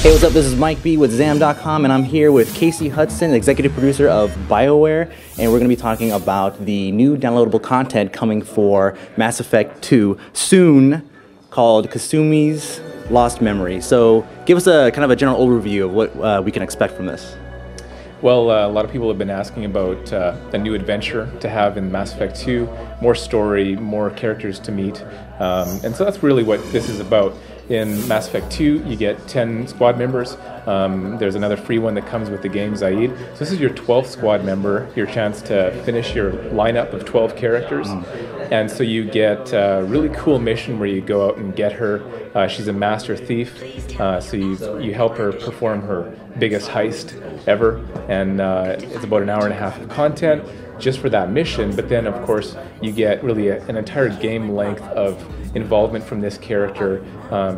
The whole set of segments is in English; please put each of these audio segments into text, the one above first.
Hey, what's up? This is Mike B with ZAM.com, and I'm here with Casey Hudson, executive producer of BioWare, and we're going to be talking about the new downloadable content coming for Mass Effect 2 soon, called Kasumi's Lost Memory. So give us a kind of a general overview of what we can expect from this. Well, a lot of people have been asking about a new adventure to have in Mass Effect 2, more story, more characters to meet, and so that's really what this is about. In Mass Effect 2, you get 10 squad members. There's another free one that comes with the game, Zaid. So this is your 12th squad member, your chance to finish your lineup of 12 characters. And so you get a really cool mission where you go out and get her. She's a master thief, so you help her perform her biggest heist ever. And it's about an hour and a half of content just for that mission, but then of course you get really an entire game length of involvement from this character.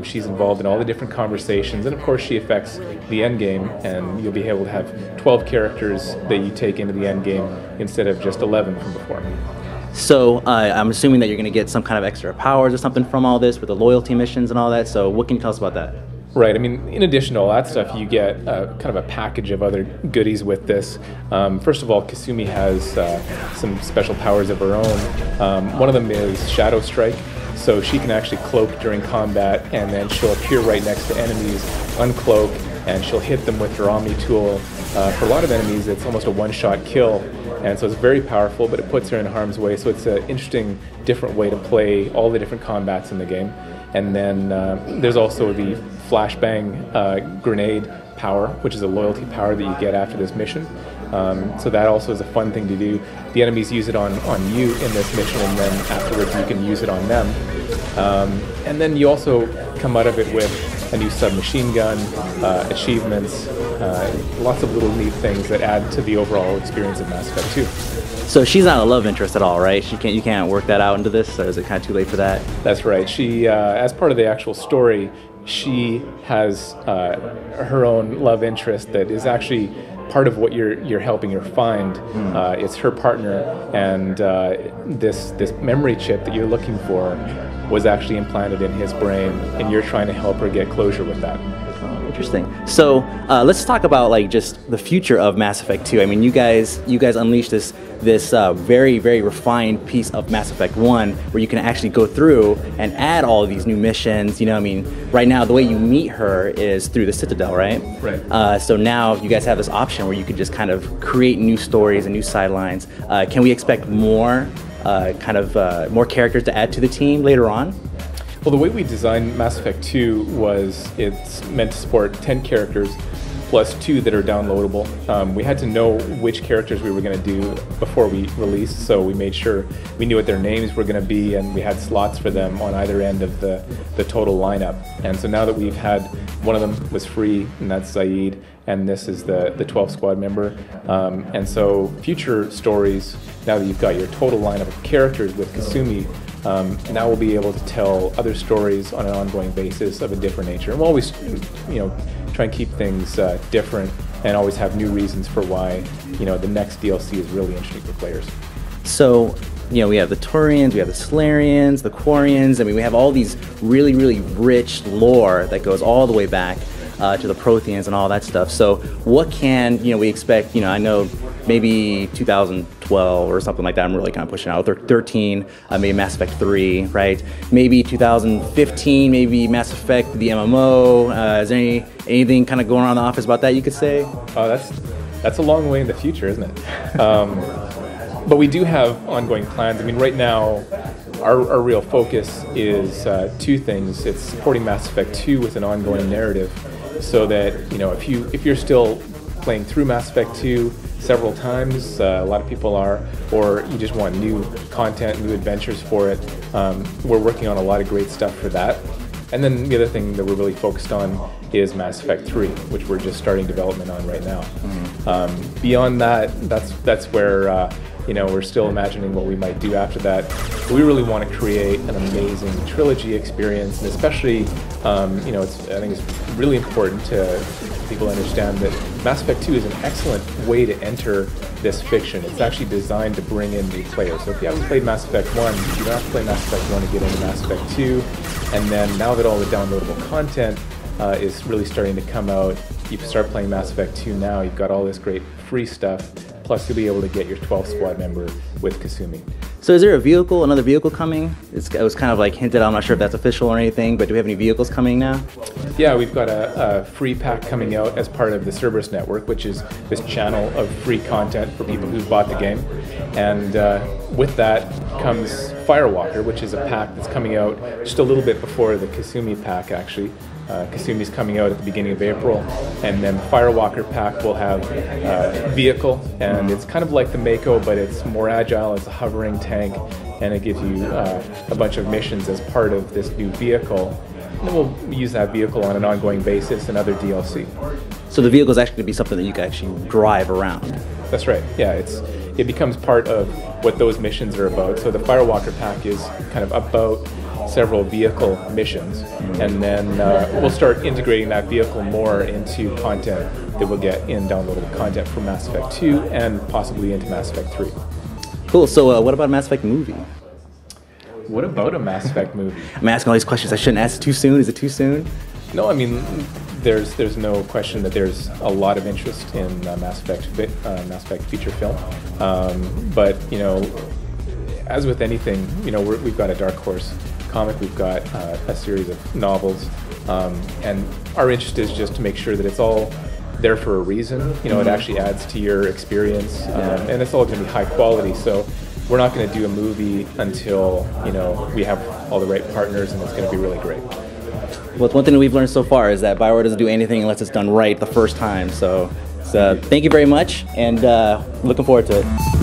She's involved in all the different conversations, and of course she affects the end game, and you'll be able to have 12 characters that you take into the end game instead of just 11 from before. So I'm assuming that you're going to get some kind of extra powers or something from all this with the loyalty missions and all that, so what can you tell us about that? Right, I mean, in addition to all that stuff, you get kind of a package of other goodies with this. First of all, Kasumi has some special powers of her own. One of them is Shadow Strike, so she can actually cloak during combat, and then she'll appear right next to enemies, uncloak, and she'll hit them with her Omni tool. For a lot of enemies, it's almost a one-shot kill, and so it's very powerful, but it puts her in harm's way, so it's an interesting, different way to play all the different combats in the game. And then there's also the flashbang grenade power, which is a loyalty power that you get after this mission. So that also is a fun thing to do. The enemies use it on you in this mission, and then afterwards you can use it on them. And then you also come out of it with a new submachine gun, achievements, lots of little neat things that add to the overall experience of Mass Effect 2. So she's not a love interest at all, right? You can't work that out into this, or is it kind of too late for that? That's right. She, as part of the actual story, she has her own love interest that is actually part of what you're helping her find. It's her partner, and this memory chip that you're looking for was actually implanted in his brain, and you're trying to help her get closure with that. Interesting. So let's talk about like just the future of Mass Effect 2. I mean, you guys unleashed this very, very refined piece of Mass Effect 1 where you can actually go through and add all of these new missions. You know, I mean, right now the way you meet her is through the Citadel, right? Right. So now you guys have this option where you can just kind of create new stories and new sidelines. Can we expect more more characters to add to the team later on? Well, the way we designed Mass Effect 2 was it's meant to support 10 characters plus 2 that are downloadable. We had to know which characters we were going to do before we released, so we made sure we knew what their names were going to be, and we had slots for them on either end of the total lineup. And so now that we've had, one of them was free, and that's Zaid, and this is the 12th squad member. And so future stories, now that you've got your total lineup of characters with Kasumi, now we'll be able to tell other stories on an ongoing basis of a different nature. And we'll always, try and keep things different and always have new reasons for why, the next DLC is really interesting for players. So, we have the Turians, we have the Solarians, the Quarians. I mean, we have all these really, really rich lore that goes all the way back to the Protheans and all that stuff. So what can, we expect, I know maybe 2012 or something like that, I'm really kind of pushing out, 13, maybe Mass Effect 3, right? Maybe 2015, maybe Mass Effect, the MMO. Is there anything kind of going around the office about that you could say? That's a long way in the future, isn't it? But we do have ongoing plans. I mean, right now, our real focus is 2 things. It's supporting Mass Effect 2 with an ongoing narrative, so that, if you're still playing through Mass Effect 2 several times, a lot of people are, or you just want new content, new adventures for it, we're working on a lot of great stuff for that. And then the other thing that we're really focused on is Mass Effect 3, which we're just starting development on right now. Beyond that, that's where we're still imagining what we might do after that. We really want to create an amazing trilogy experience, and especially, I think it's really important to people understand that Mass Effect 2 is an excellent way to enter this fiction. It's actually designed to bring in new players. So if you haven't played Mass Effect 1, you don't have to play Mass Effect 1 to get into Mass Effect 2. And then now that all the downloadable content is really starting to come out. You start playing Mass Effect 2 now, you've got all this great free stuff, plus you'll be able to get your 12th squad member with Kasumi. So is there another vehicle coming? It was kind of like hinted, I'm not sure if that's official or anything, but do we have any vehicles coming now? Yeah, we've got a free pack coming out as part of the Cerberus Network, which is this channel of free content for people who've bought the game. And with that comes Firewalker, which is a pack that's coming out just a little bit before the Kasumi pack, actually. Kasumi's coming out at the beginning of April, and then Firewalker pack will have vehicle, and it's kind of like the Mako, but it's more agile. It's a hovering tank, and it gives you a bunch of missions as part of this new vehicle. And then we'll use that vehicle on an ongoing basis and other DLC. So the vehicle is actually going to be something that you can actually drive around. That's right. Yeah, it becomes part of what those missions are about. So the Firewalker pack is kind of about several vehicle missions, and then we'll start integrating that vehicle more into content that we'll get in downloadable content for Mass Effect 2 and possibly into Mass Effect 3. Cool. So what about a Mass Effect movie? What about a Mass Effect movie? I'm asking all these questions I shouldn't ask. Too soon? Is it too soon? No, I mean, there's no question that there's a lot of interest in Mass Effect feature film, but you know, as with anything, you know, we've got a dark horse comic, we've got a series of novels, and our interest is just to make sure that it's all there for a reason. You know, it actually adds to your experience, and it's all going to be high quality. So we're not going to do a movie until, you know, we have all the right partners and it's going to be really great. Well, it's one thing that we've learned so far is that BioWare doesn't do anything unless it's done right the first time. So thank you very much, and looking forward to it.